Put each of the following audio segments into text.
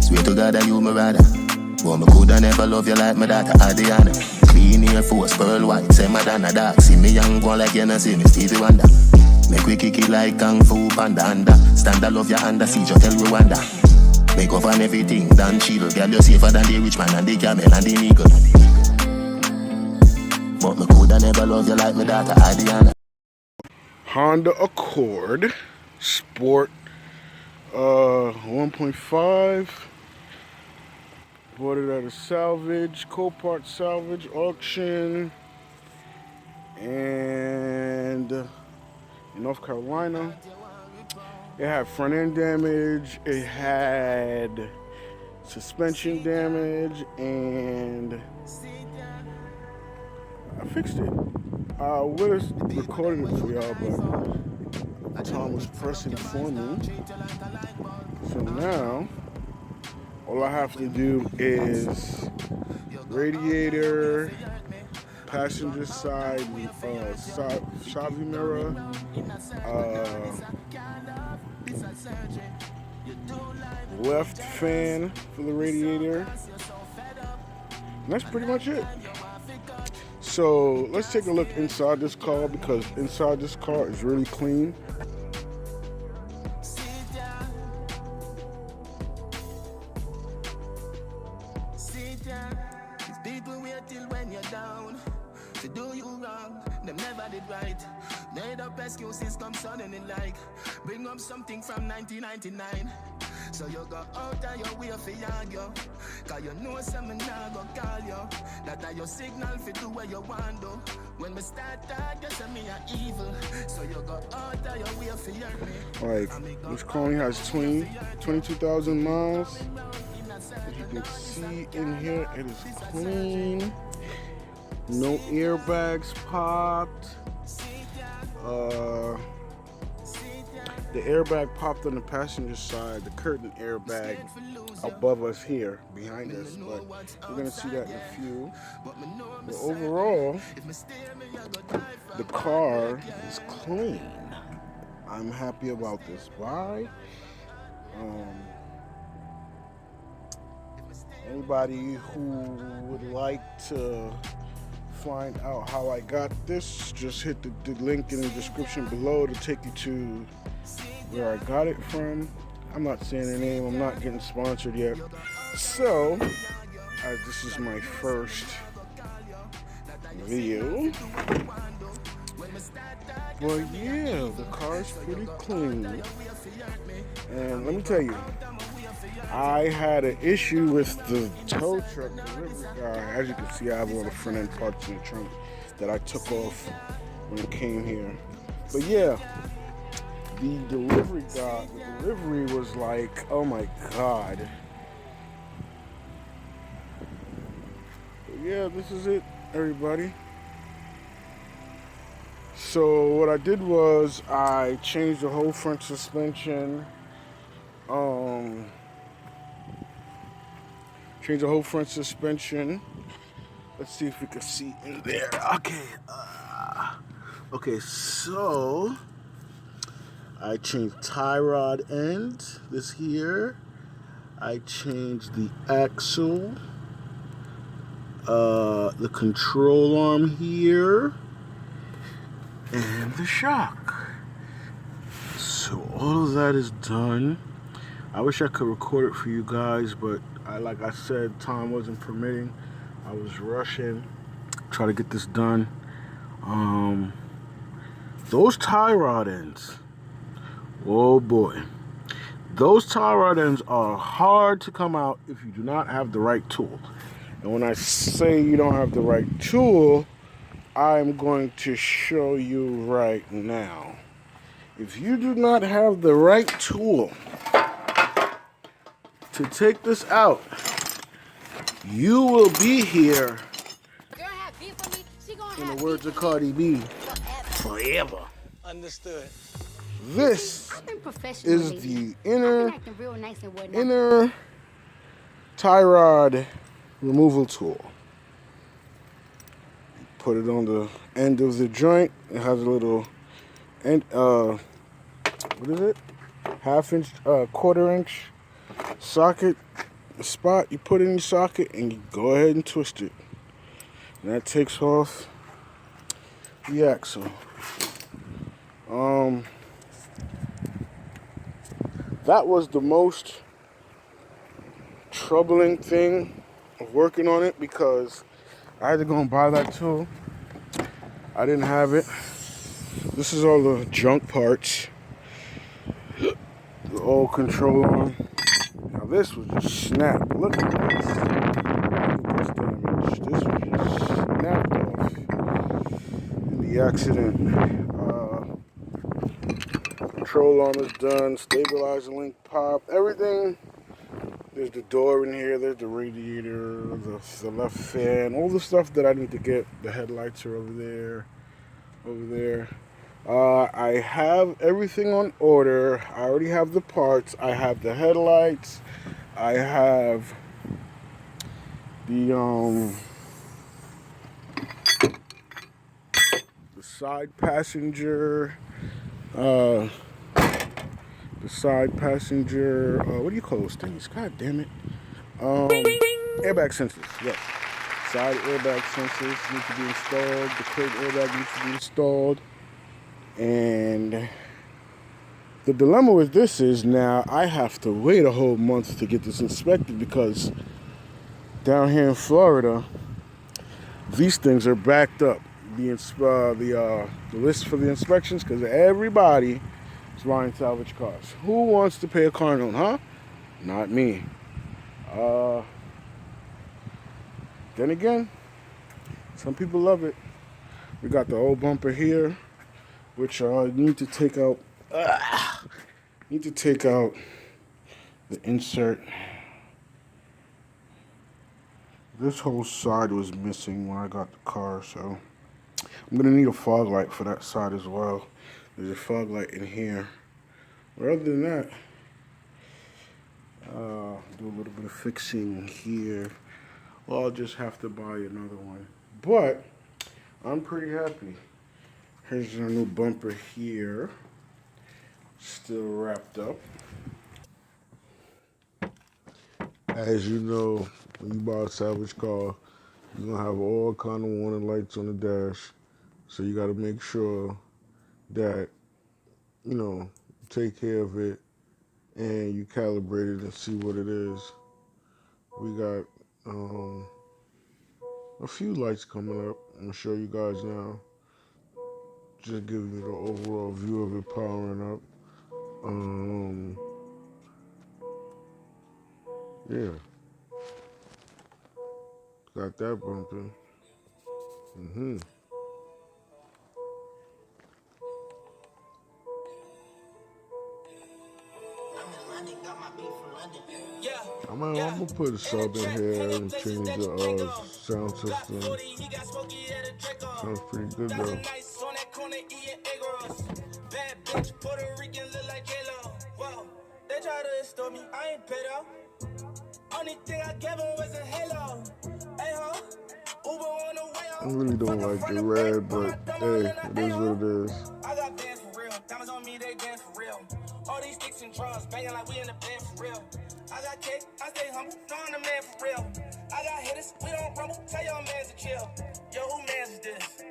Swear to God that you my rather. But me coulda never love you like my daughter Adriana. Clean Air Force, pearl white, say Madonna dark. See me young one like you know see me Stevie Wonder. Make we kick it like Kung Fu Panda under. Stand I love your under, see you tell Rwanda. Make up on everything, done chill. Girl, you safer than the rich man and the camel and the eagle. But me coulda never love you like my daughter Adriana. Honda Accord Sport 1.5. Bought it at a salvage, Copart salvage auction, and in North Carolina. It had front end damage, it had suspension damage, and I fixed it. I would have recorded it for y'all, but Tom was pressing for me. So now, all I have to do is radiator, passenger side, side view mirror, left fan for the radiator, and that's pretty much it. So let's take a look inside this car, because inside this car is really clean. People wait till when you're down to do you wrong. Them never did right. Made up excuses come suddenly like bring up something from 1999. So you go out of your way for argue, cause you know someone now go call you. That are your signal for do what you want do. When we start talk, you say me a evil. So you go out of your way for hear me. Like, this car only has 22,000 miles. As you can see in here, it is clean. No airbags popped. The airbag popped on the passenger side, the curtain airbag above us here, behind us, but we're gonna see that in a few. But overall, the car is clean. I'm happy about this buy. Anybody who would like to find out how I got this, just hit the link in the description below to take you to where I got it from. I'm not saying the name, I'm not getting sponsored yet. So, this is my first video. But yeah, the car's pretty clean. And let me tell you, I had an issue with the tow truck delivery guy. As you can see, I have all the front end parts in the trunk that I took off when it came here. But yeah, the delivery was like, oh my God. But yeah, this is it, everybody. So what I did was I changed the whole front suspension. Let's see if we can see in there. Okay, so I changed tie rod end, this here. I changed the axle, the control arm here, and the shock. So all of that is done. I wish I could record it for you guys, but like I said, time wasn't permitting. I was rushing, try to get this done. Those tie rod ends, oh boy. Those tie rod ends are hard to come out if you do not have the right tool. And when I say you don't have the right tool, I'm going to show you right now. If you do not have the right tool to take this out, you will be here, in the words of Cardi B, forever. Understood. This is the inner tie rod removal tool. Put it on the end of the joint. It has a little end, what is it? Half-inch, quarter-inch socket the spot, you put it in your socket, and you go ahead and twist it. And that takes off the axle. That was the most troubling thing of working on it because I had to go and buy that tool. I didn't have it. This is all the junk parts. The old control arm. Now this was just snapped. Look at this. Look at this damage. This was just snapped off in the accident. Control arm is done. Stabilizer link popped. Everything. There's the door in here. There's the radiator. The left fan. All the stuff that I need to get. The headlights are over there. Over there. I have everything on order. I already have the parts. I have the headlights. I have the side passenger. The side passenger. What do you call those things? God damn it. Airbag sensors. Yes. Side airbag sensors need to be installed. The crate airbag needs to be installed. And the dilemma with this is now I have to wait a whole month to get this inspected because down here in Florida, these things are backed up. The list for the inspections because everybody is buying salvage cars. Who wants to pay a car note, huh? Not me. Then again, some people love it. We got the old bumper here, which I need to take out. Need to take out the insert. This whole side was missing when I got the car, so I'm gonna need a fog light for that side as well. There's a fog light in here. But other than that, do a little bit of fixing here. Well, I'll just have to buy another one. But I'm pretty happy. Here's our new bumper here. Still wrapped up. As you know, when you buy a salvage car, you're gonna have all kind of warning lights on the dash. So you gotta make sure that, you take care of it and you calibrate it and see what it is. We got a few lights coming up. I'm gonna show you guys now. Just giving you the overall view of it powering up. Yeah. Got that bumping. I'm gonna put a sub in here and change the sound system. Sounds pretty good though. Bad bitch, Puerto Rican, look like J-Lo. Whoa, they try to extort me, I ain't paid out. Only thing I gave him was a halo. Hey ho, Uber on the way. I really don't like the red, but hey, it is what it is. I got bands for real, diamonds on me, they dance for real. All these sticks and drums, banging like we in the band for real. I got cake, I stay humble, no I'm the man for real. I got hitters, we don't rumble, tell your mans to chill. Yo, who mans is this?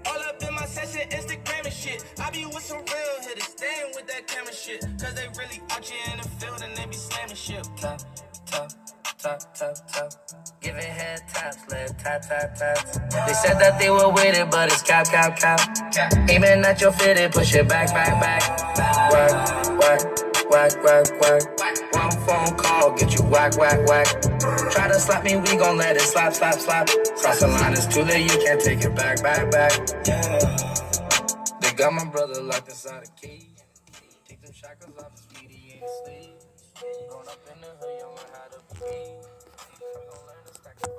All up in my session, Instagram and shit. I be with some real hitters, staying with that camera shit. Cause they really out here in the field and they be slamming shit. Top, top, top, top, top. Giving head taps, left tap, tap, tap. They said that they were with it, but it's cap, cap, cap. Aiming at your fitted, push it back, back, back. Work, work, work, work, work. One phone call, get you whack, whack, whack. Try to slap me, we gon' let it slap, slap, slap. Cross the line, it's too late, you can't take it back, back, back. Yeah. They got my brother locked inside a cage. Take them shackles off, the speedy ain't asleep. Growing up in the hood, you learn how to be.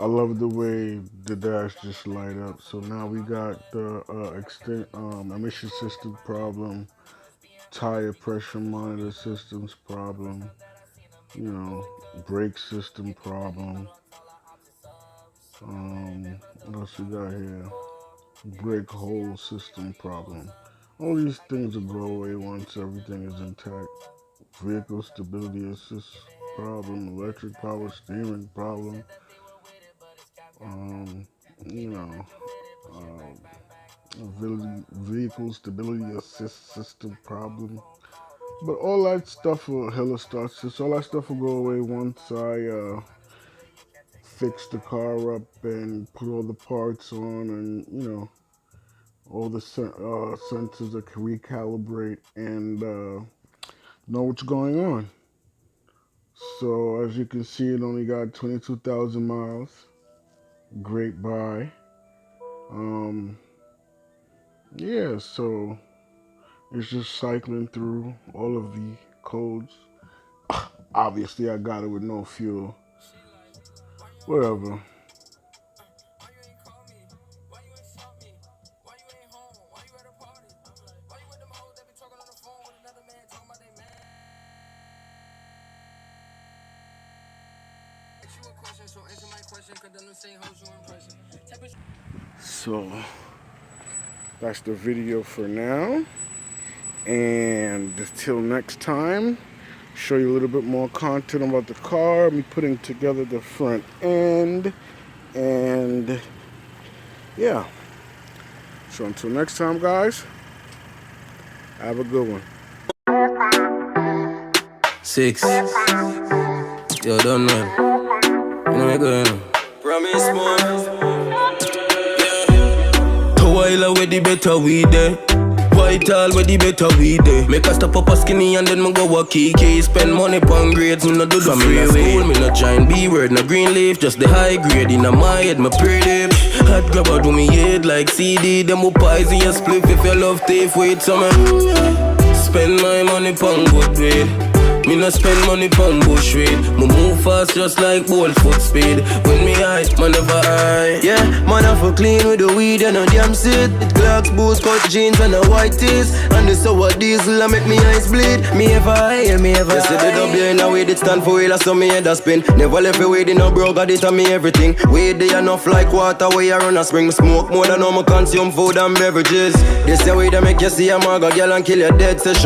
I love the way the dash just light up. So now we got the emission system problem, tire pressure monitor systems problem, brake system problem. What else we got here? Brake hole system problem. All these things will go away once everything is intact. Vehicle stability assist. problem, electric power steering problem, you know, vehicle stability assist system problem. But all that stuff will hella starts. Just all that stuff will go away once I fix the car up and put all the parts on, and all the sensors that can recalibrate and know what's going on. So as you can see, it only got 22,000 miles. Great buy. Yeah, so it's just cycling through all of the codes. Obviously, I got it with no fuel. Whatever. So that's the video for now. And until next time, show you a little bit more content about the car, me putting together the front end, and yeah. So until next time, guys, have a good one. 6. Yo, done well. You know me going. Promise more. Yeah. A while away, the better we there. White all where the better we there. Make a stop up a skinny and then me go a kiki. Spend money pon grades, me no do the freeway. School, me no join B-word, no green leaf. Just the high grade in my head, my pretty. Hot grabber do me head like CD. Them who pies in your spliff if you love thief. Wait, summer. Spend my money pon good weed. Me no spend money pon bush weed. Me move fast just like bolt foot speed. When me high, man never high. Yeah, man I for clean with the weed and a damn seed. Clocks, boots, cut jeans and a white tees. And the sour diesel I make me eyes bleed. Me ever high, me ever high. You see the W in a way it stand for wheel, so me head a spin. Never left a weed in a bro, got it on me everything. Weed they enough like water where you run a spring. Smoke more than how me consume food and beverages. This the way that make you see a maga girl and kill your dead session.